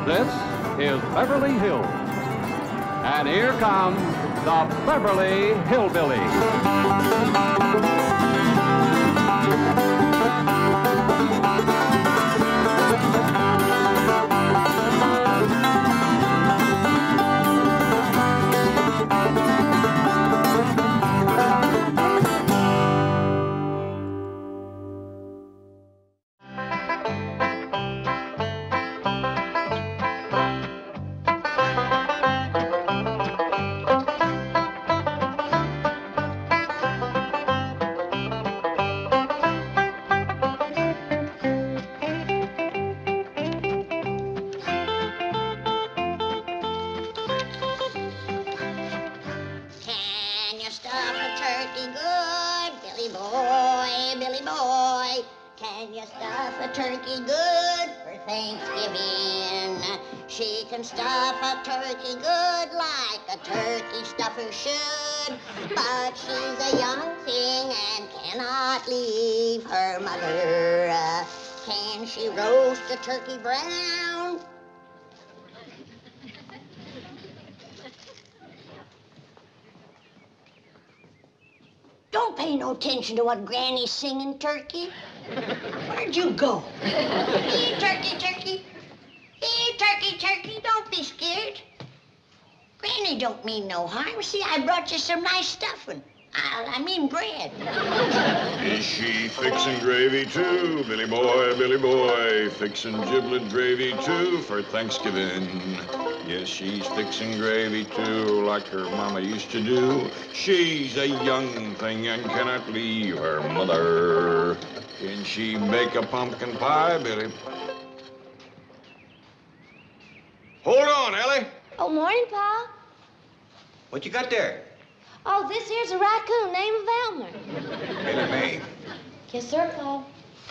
This is Beverly Hills. And here come the Beverly Hillbillies. Can you stuff a turkey good for Thanksgiving? She can stuff a turkey good like a turkey stuffer should, but she's a young thing and cannot leave her mother. Can she roast a turkey brown? Don't pay no attention to what Granny's singing, Turkey. Where'd you go? Here, Turkey, Turkey. Here, Turkey, Turkey. Don't be scared. Granny don't mean no harm. See, I brought you some nice stuffing. I mean bread. Is she fixing gravy too, Billy boy, fixing giblet gravy too for Thanksgiving? Yes, she's fixing gravy too, like her mama used to do. She's a young thing and cannot leave her mother. Can she bake a pumpkin pie, Billy? Hold on, Elly. Oh, morning, Pa. What you got there? Oh, this here's a raccoon named Elmer. Elly Mae. Yes, sir, Pa.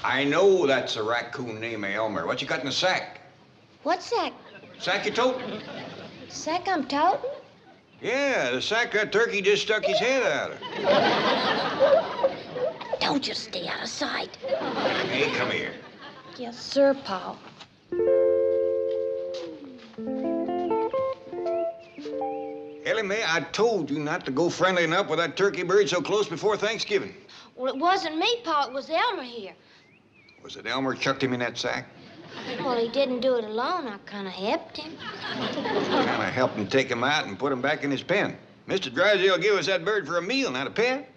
I know that's a raccoon named Elmer. What you got in the sack? What sack? Sack you toting? Sack I'm toting? Yeah, the sack that turkey just stuck his head out of. Don't just stay out of sight. Hey, come here. Yes, sir, Pa. Elly Mae, I told you not to go friendlying up with that turkey bird so close before Thanksgiving. Well, it wasn't me, Pa. It was Elmer here. Was it Elmer chucked him in that sack? Well, he didn't do it alone. I kind of helped him. Kind of helped him take him out and put him back in his pen. Mr. Drysdale gave us that bird for a meal, not a pet.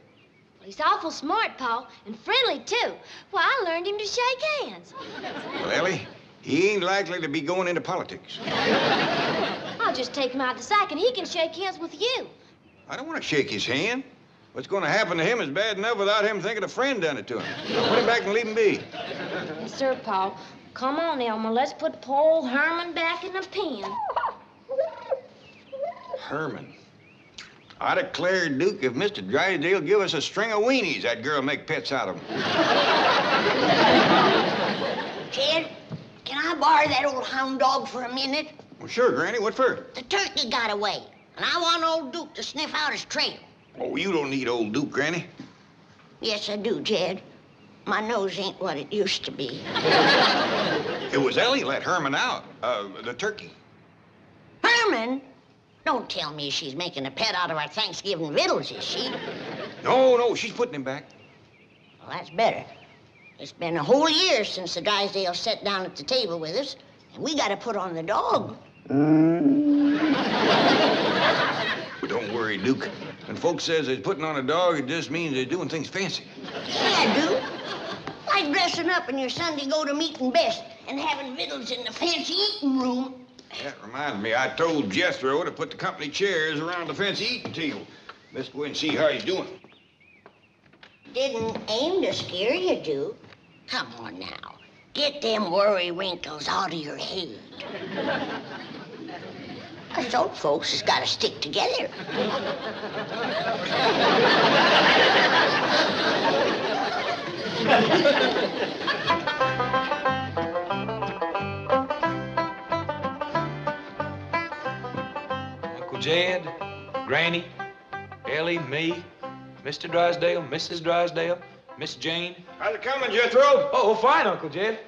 Well, he's awful smart, Pa, and friendly, too. Well, I learned him to shake hands. Well, Elly, he ain't likely to be going into politics. I'll just take him out the sack, and he can shake hands with you. I don't want to shake his hand. What's going to happen to him is bad enough without him thinking a friend done it to him. Now put him back and leave him be. Yes, sir, Pa. Come on, Elmer. Let's put poor old Herman back in the pen. Herman. I declare, Duke, if Mr. Drysdale give us a string of weenies, that girl make pets out of them. Jed, can I borrow that old hound dog for a minute? Well, sure, Granny. What for? The turkey got away, and I want old Duke to sniff out his trail. Oh, you don't need old Duke, Granny. Yes, I do, Jed. My nose ain't what it used to be. It was Elly let Herman out, the turkey. Herman? Don't tell me she's making a pet out of our Thanksgiving victuals, is she? No, she's putting him back. Well, that's better. It's been a whole year since the Drysdale sat down at the table with us, and we got to put on the dog. But don't worry, Duke. When folks says they're putting on a dog, it just means they're doing things fancy. Yeah, Duke. Like dressing up in your Sunday go-to-meeting best and having victuals in the fancy eating room. That reminds me, I told Jethro to put the company chairs around the fancy eating table. Let's go and see how he's doing. Didn't aim to scare you, Duke. Come on now. Get them worry wrinkles out of your head. Us old folks has got to stick together. Uncle Jed, Granny, Elly, me, Mr. Drysdale, Mrs. Drysdale, Miss Jane. How's it coming, Jethro? Oh, fine, Uncle Jed.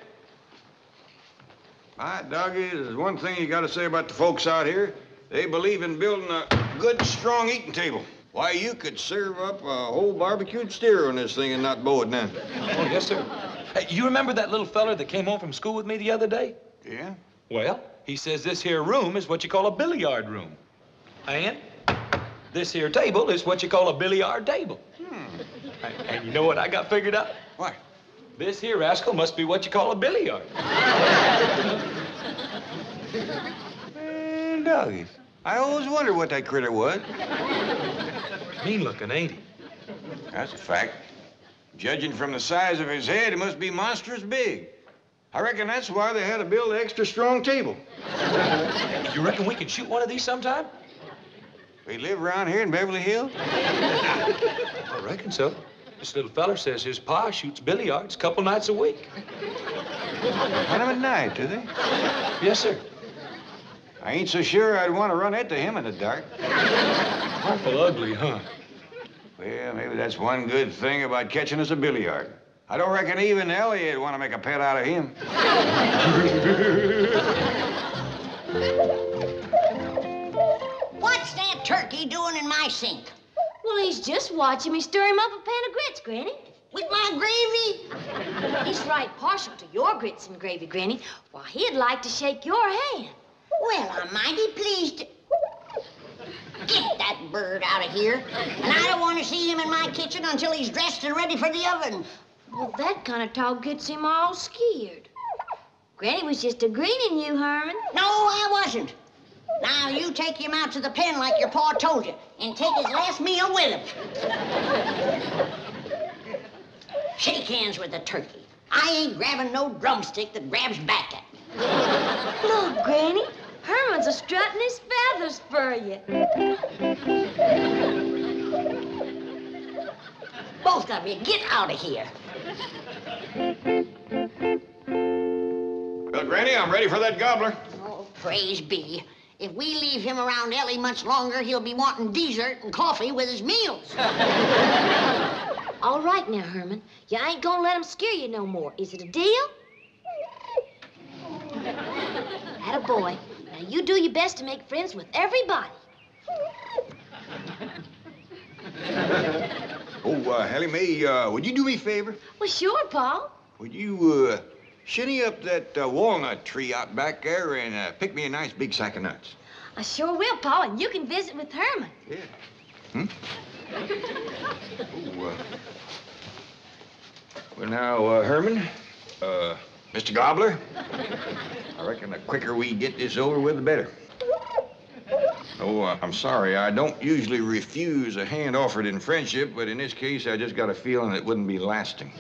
All right, Doggy, there's one thing you got to say about the folks out here. They believe in building a good, strong eating table. Why, you could serve up a whole barbecued steer on this thing and not bow it down. Oh, yes, sir. Hey, you remember that little feller that came home from school with me the other day? Yeah? Well, he says this here room is what you call a billiard room. And this here table is what you call a billiard table. And you know what I got figured out? What? This here rascal must be what you call a billiard. Man, Doggy, I always wondered what that critter was. Mean looking, ain't he? That's a fact. Judging from the size of his head, it must be monstrous big. I reckon that's why they had to build an extra strong table. You reckon we could shoot one of these sometime? We live around here in Beverly Hills? I reckon so. This little feller says his pa shoots billiards a couple nights a week. Kind of a night, do they? Yes, sir. I ain't so sure I'd want to run into him in the dark. Awful ugly, huh? Well, maybe that's one good thing about catching us a billiard. I don't reckon even Elly would want to make a pet out of him. What's that turkey doing in my sink? Well, he's just watching me stir him up a pan of grits, Granny. With my gravy? He's right partial to your grits and gravy, Granny. Why, he'd like to shake your hand. Well, I'm mighty pleased. Get that bird out of here. And I don't want to see him in my kitchen until he's dressed and ready for the oven. Well, that kind of talk gets him all scared. Granny was just agreeing you, Herman. No, I wasn't. Now, you take him out to the pen like your pa told you, and take his last meal with him. Shake hands with the turkey. I ain't grabbing no drumstick that grabs back at me. Look, Granny, Herman's a-strutting his feathers for you. Both of you, get out of here. Well, Granny, I'm ready for that gobbler. Oh, praise be. If we leave him around Elly much longer, he'll be wanting dessert and coffee with his meals. All right now, Herman. You ain't gonna let him scare you no more. Is it a deal? Attaboy. Now, you do your best to make friends with everybody. Elly Mae, would you do me a favor? Well, sure, Pa. Would you, shinny up that walnut tree out back there and pick me a nice big sack of nuts? I sure will, Pa, and you can visit with Herman. Yeah. Well, now, Herman, Mr. Gobbler, I reckon the quicker we get this over with, the better. Oh, I'm sorry. I don't usually refuse a hand offered in friendship, but in this case, I just got a feeling it wouldn't be lasting.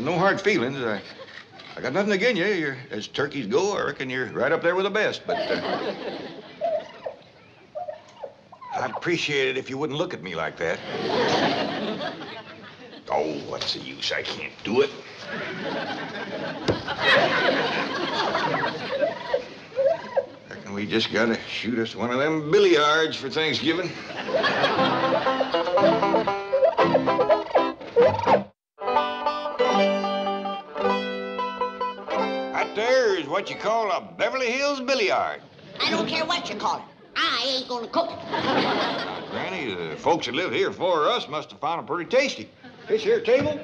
No hard feelings. I got nothing against you. You're, as turkeys go, I reckon you're right up there with the best, but I'd appreciate it if you wouldn't look at me like that. Oh, what's the use? I can't do it. Reckon we just gotta shoot us one of them billiards for Thanksgiving. That there is what you call a Beverly Hills billiard. I don't care what you call it. I ain't gonna cook it. Granny, the folks that live here before us must have found it pretty tasty. This here table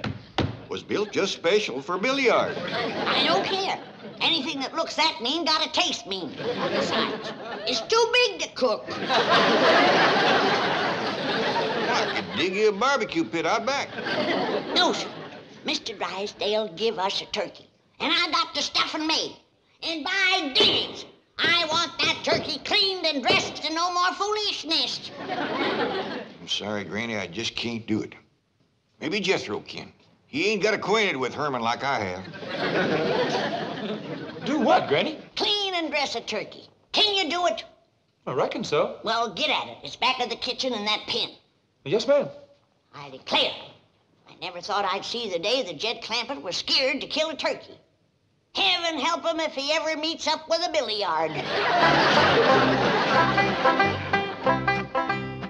was built just special for billiard. I don't care. Anything that looks that mean gotta taste mean. Besides, it's too big to cook. I could dig you a barbecue pit out back. No, sir. Mr. Drysdale give us a turkey, and I got the stuffing made. And by diggings, I want that turkey cleaned and dressed and no more foolishness. I'm sorry, Granny, I just can't do it. Maybe Jethro can. He ain't got acquainted with Herman like I have. Do what, Granny? Clean and dress a turkey. Can you do it? I reckon so. Well, get at it. It's back of the kitchen in that pen. Yes, ma'am. I declare, I never thought I'd see the day that Jed Clampett was scared to kill a turkey. Heaven help him if he ever meets up with a billiard.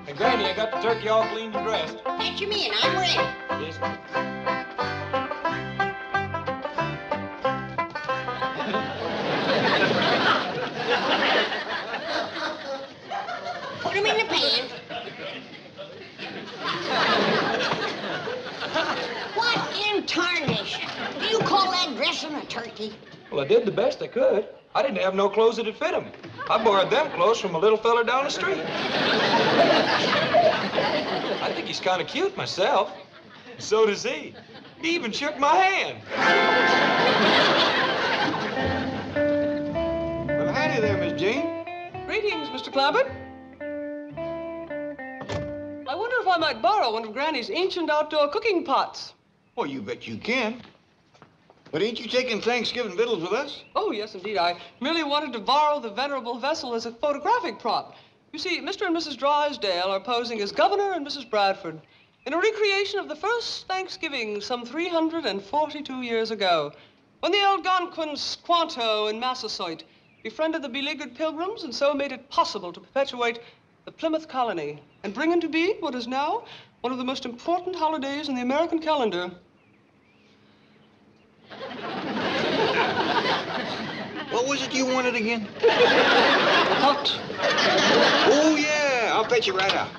Hey, Granny, I got the turkey all cleaned and dressed. Catch him in. I'm ready. Yes, ma'am. Put him in the pan. What in tarnation? Do you call that dressing a turkey? Well, I did the best I could. I didn't have no clothes that'd fit him. I borrowed them clothes from a little fella down the street. I think he's kind of cute myself. So does he. He even shook my hand. Well, howdy there, Miss Jean. Greetings, Mr. Clampett. I wonder if I might borrow one of Granny's ancient outdoor cooking pots. Well, you bet you can. But ain't you taking Thanksgiving victuals with us? Oh, yes, indeed. I merely wanted to borrow the venerable vessel as a photographic prop. You see, Mr. and Mrs. Drysdale are posing as Governor and Mrs. Bradford in a recreation of the first Thanksgiving some 342 years ago, when the Algonquins Squanto and Massasoit befriended the beleaguered Pilgrims and so made it possible to perpetuate the Plymouth colony and bring into being what is now one of the most important holidays in the American calendar. What was it you wanted again? Pot. Oh, yeah. I'll fetch you right out.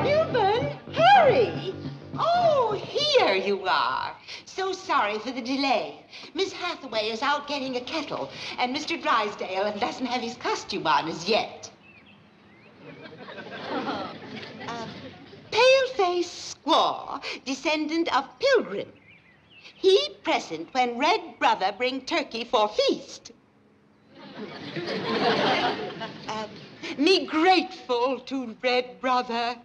Rubin, hurry! Oh, here you are. So sorry for the delay. Miss Hathaway is out getting a kettle, and Mr. Drysdale doesn't have his costume on as yet. Pale-faced squaw, descendant of Pilgrim. He present when Red Brother bring turkey for feast. Me grateful to Red Brother.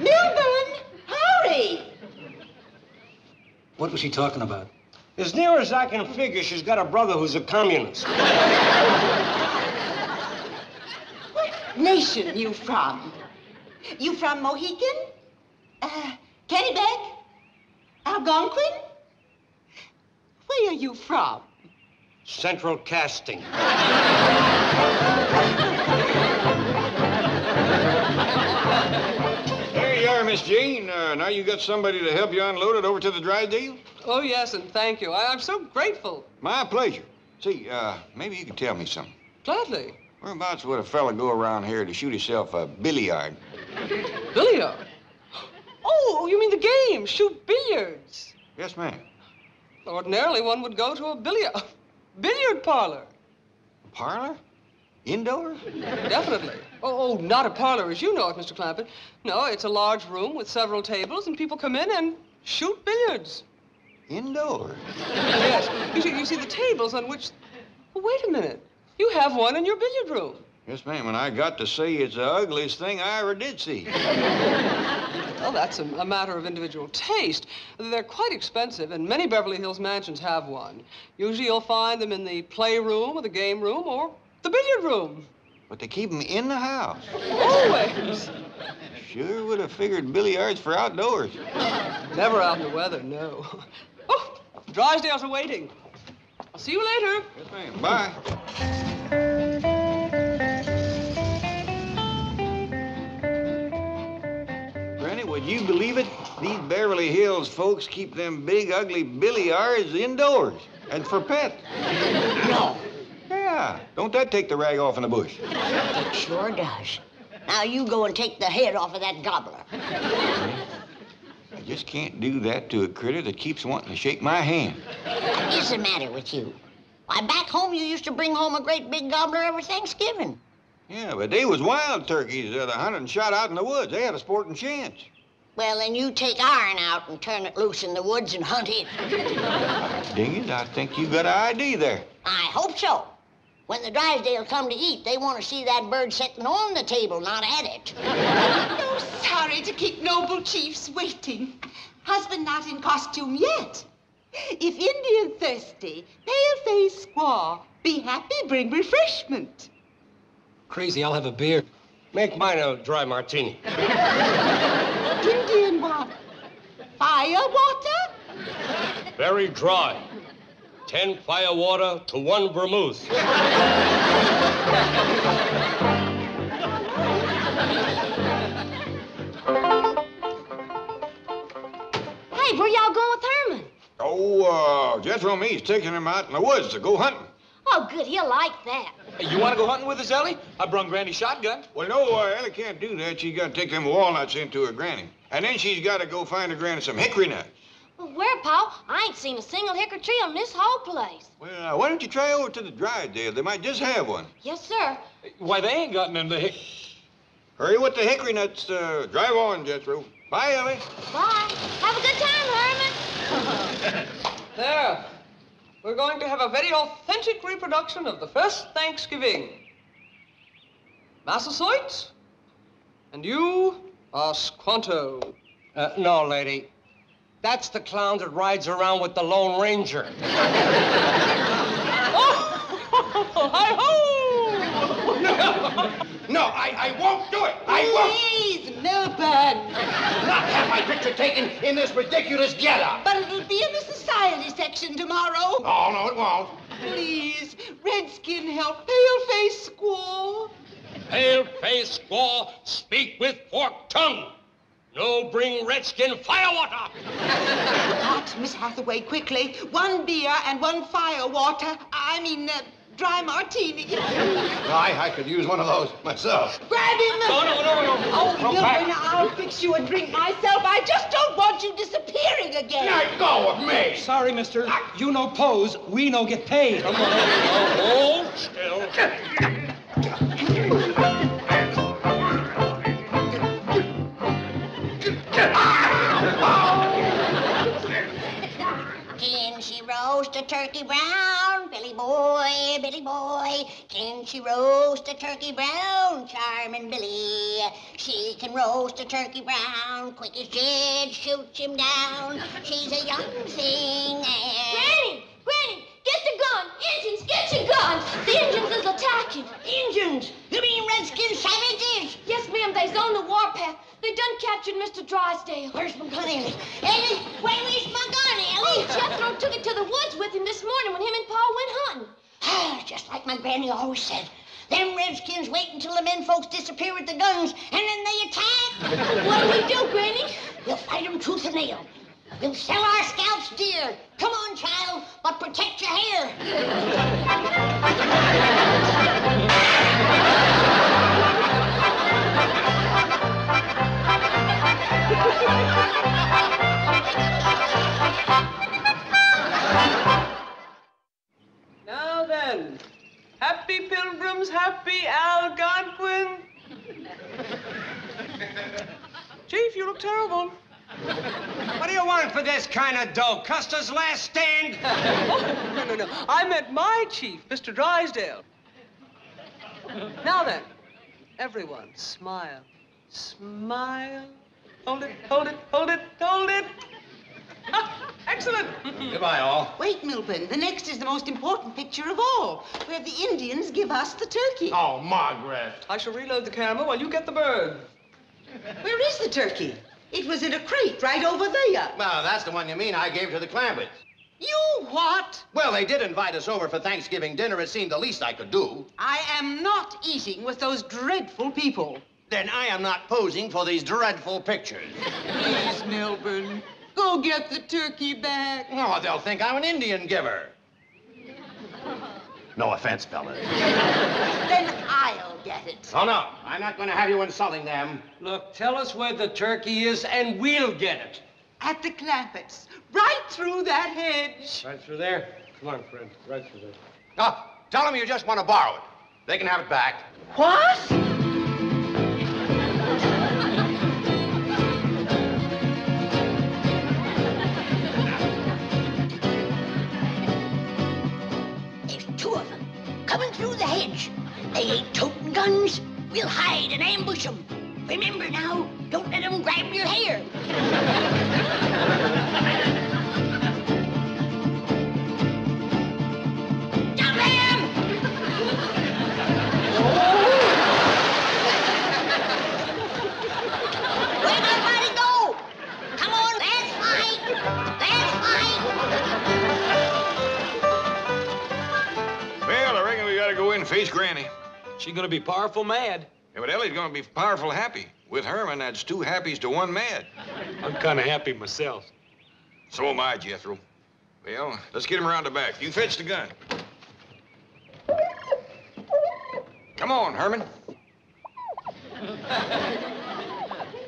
Milburn, hurry! What was she talking about? As near as I can figure, she's got a brother who's a communist. What nation you from? You from Mohican? Kennebec? Algonquin? Where are you from? Central casting. There you are, Miss Jean. Now you got somebody to help you unload it over to the Drysdale? Oh, yes, and thank you. I'm so grateful. My pleasure. See, maybe you could tell me something. Gladly. Whereabouts would a fella go around here to shoot himself a billiard? Billiard? Oh, you mean the game, shoot billiards. Yes, ma'am. Ordinarily, one would go to a billiard parlor. A parlor? Indoor? Definitely. Oh, not a parlor as you know it, Mr. Clampett. No, it's a large room with several tables, and people come in and shoot billiards. Indoor? Yes. You see the tables on which... Oh, wait a minute. You have one in your billiard room. Yes, ma'am, and I got to say it's the ugliest thing I ever did see. Well, that's a matter of individual taste. They're quite expensive, and many Beverly Hills mansions have one. Usually you'll find them in the playroom or the game room or the billiard room. But they keep them in the house. Always. Sure would have figured billiards for outdoors. Never out in the weather, no. Oh, Drysdale's are waiting. I'll see you later. Yes, ma'am. Bye. Granny, would you believe it? These Beverly Hills folks keep them big, ugly billiards indoors and for pets. No. Yeah. Don't that take the rag off in the bush? It sure does. Now you go and take the head off of that gobbler. I just can't do that to a critter that keeps wanting to shake my hand. What is the matter with you? Why, back home you used to bring home a great big gobbler every Thanksgiving. Yeah, but they was wild turkeys that hunted and shot out in the woods. They had a sporting chance. Well, then you take iron out and turn it loose in the woods and hunt it. Ding it, I think you got an ID there. I hope so. When the Drysdale come to eat, they want to see that bird sitting on the table, not at it. Oh, sorry to keep noble chiefs waiting. Husband not in costume yet. If Indian thirsty, pale-faced squaw, be happy bring refreshment. Crazy, I'll have a beer. Make mine a dry martini. Indian what? Fire water? Very dry. 10 fire water to 1 vermouth. Hey, where y'all going with Herman? Oh, Jethro and me's taking him out in the woods to go hunting. Oh, good, he'll like that. Hey, you want to go hunting with us, Elly? I brung Granny's shotgun. Well, no, Elly can't do that. She's got to take them walnuts into her granny. And then she's got to go find her granny some hickory nuts. Well, where, Pa? I ain't seen a single hickory tree on this whole place. Well, why don't you try over to the Drysdale? They might just have one. Yes, sir. Why, they ain't got none to Hurry with the hickory nuts. Drive on, Jethro. Bye, Elly. Bye. Have a good time, Herman. There. We're going to have a very authentic reproduction of the first Thanksgiving. Massasoit, and you are Squanto. No, lady. That's the clown that rides around with the Lone Ranger. Oh, hi-ho! No, I won't do it. I won't. Please, Milburn. Not have my picture taken in this ridiculous getup. But it'll be in the society section tomorrow. Oh, no, it won't. Please, Redskin, help Pale-Face Squaw. Pale-faced squaw, speak with forked tongue. No bring Redskin firewater. Hot, Miss Hathaway, quickly. 1 beer and 1 firewater. Dry martini. I could use one of those myself. Grab him! No. Oh, Milburn, I'll fix you a drink myself. I just don't want you disappearing again. Let go of me. Sorry, mister. You no pose, we no get paid. Come on. Hold still. Can she roast a turkey brown? Billy boy, Billy boy. Can she roast a turkey brown? Charming Billy. She can roast a turkey brown. Quick as Jed shoots him down. She's a young thing and... Granny, get the gun. Injuns, get your guns. The Injuns is attacking. Injuns! You mean Redskin savages? Yes, ma'am, they's on the warpath. They done captured Mr. Drysdale. Where's my gun, Elly? Elly, where's my gun, Elly? Jethro took it to the woods with him this morning when him and Pa went hunting. Just like my granny always said. Them Redskins wait until the men folks disappear with the guns, and then they attack. What do we do, Granny? We'll fight them tooth and nail. We'll sell our scalps dear. Come on, child, but protect your hair. Now then, happy pilgrims, happy Algonquin. Chief, you look terrible. What do you want for this kind of dough? Custer's last stand? Oh, no. I meant my chief, Mr. Drysdale. Now then, everyone, smile. Smile. Hold it. Excellent. Goodbye, all. Wait, Milburn. The next is the most important picture of all, where the Indians give us the turkey. Oh, Margaret. I shall reload the camera while you get the bird. Where is the turkey? It was in a crate right over there. Well, that's the one you mean I gave to the Clampetts. You what? Well, they did invite us over for Thanksgiving dinner. It seemed the least I could do. I am not eating with those dreadful people. Then I am not posing for these dreadful pictures. Please, Milburn, go get the turkey back. Oh, they'll think I'm an Indian giver. No offense, fellas. Then I'll get it. Oh, no. I'm not going to have you insulting them. Look, tell us where the turkey is and we'll get it. At the Clampetts, right through that hedge. Right through there? Come on, friend. Right through there. Oh, tell them you just want to borrow it. They can have it back. What? There's 2 of them coming through the hedge. They ain't toting guns. We'll hide and ambush them. Remember now, don't let them grab your hair. Jump him! Where'd everybody go? Come on, let's fight! Let's fight! face Granny. She's gonna be powerful mad. Yeah, but Elly's gonna be powerful happy. With Herman, that's 2 happies to 1 mad. I'm kind of happy myself. So am I, Jethro. Well, let's get him around the back. You fetch the gun. Come on, Herman.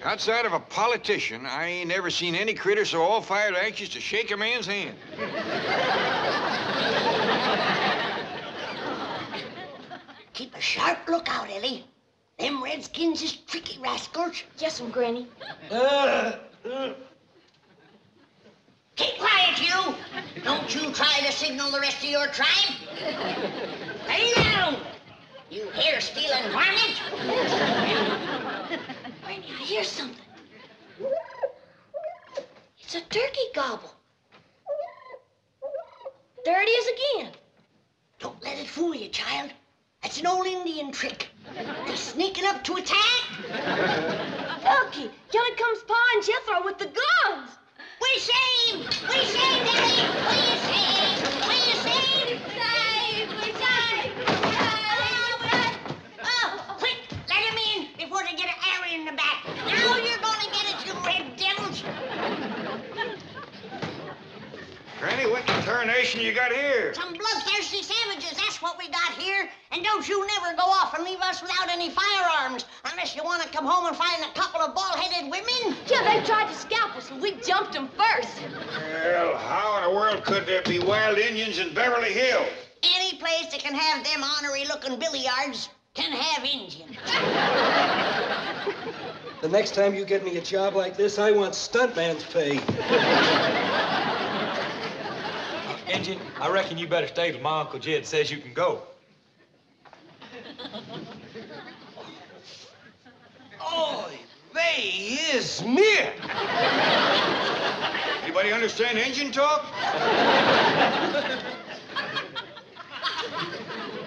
Outside of a politician, I ain't never seen any critter so all-fired anxious to shake a man's hand. Keep a sharp lookout, Elly. Them redskins is tricky rascals. Yes, Granny. Keep quiet, you! Don't you try to signal the rest of your tribe. Lay down, you hair-stealing varmint! Granny, I hear something. It's a turkey gobble. There it is again. Don't let it fool you, child. That's an old Indian trick. They sneaking up to attack. Elky, here comes Pa and Jethro with the guns. We saved! We saved, Elly! We saved! We saved! We saved! Oh, quick! Let him in before they get an arrow in the back. Now you're gonna get it, you red devils! Granny, what tarnation you got here? Some bloodthirsty savages, that's what we got here. And don't you never go off and leave us without any firearms, unless you want to come home and find a couple of bald-headed women. Yeah, they tried to scalp us, and we jumped them first. Well, how in the world could there be wild Indians in Beverly Hills? Any place that can have them ornery-looking billiards can have Indians. The next time you get me a job like this, I want stuntman's pay. Injun, I reckon you better stay till my Uncle Jed says you can go. Oy vey is me. Anybody understand Indian talk?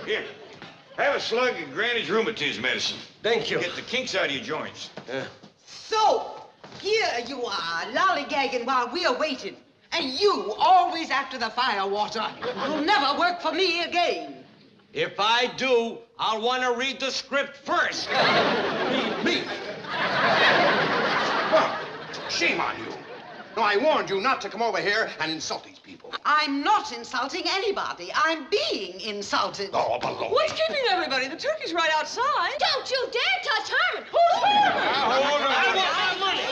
Here, have a slug of Granny's rheumatism medicine. Thank you. Get the kinks out of your joints. So, here you are, lollygagging while we're waiting. And you, always after the firewater. You'll never work for me again. If I do, I'll want to read the script first. Me? Well, shame on you. No, I warned you not to come over here and insult these people. I'm not insulting anybody. I'm being insulted. Oh, baloney. What's keeping everybody? The turkey's right outside. Don't you dare touch Herman. Who's Herman? Now, hold on. I want my money.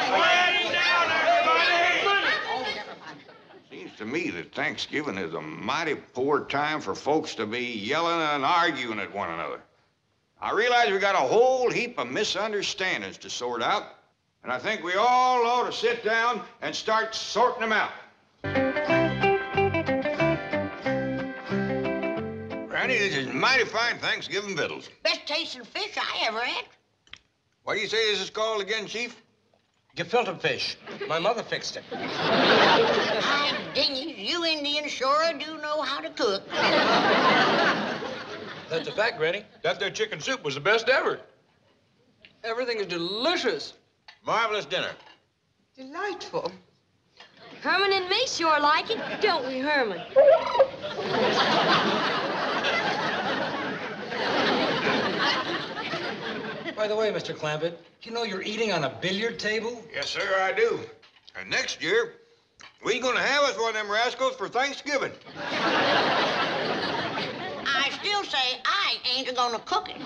Quiet down, everybody. Seems to me that Thanksgiving is a mighty poor time for folks to be yelling and arguing at one another. I realize we got a whole heap of misunderstandings to sort out, and I think we all ought to sit down and start sorting them out. Granny, this is mighty fine Thanksgiving victuals. Best tasting fish I ever had. What do you say this is called again, Chief? Gefilte fish. My mother fixed it. I'm dingy. You Indians sure do know how to cook. That's a fact, Granny. That there chicken soup was the best ever. Everything is delicious. Marvelous dinner. Delightful. Herman and me sure like it, don't we, Herman? By the way, Mr. Clampett, you know you're eating on a billiard table? Yes, sir, I do. And next year, we gonna have us one of them rascals for Thanksgiving. I still say I ain't gonna cook it.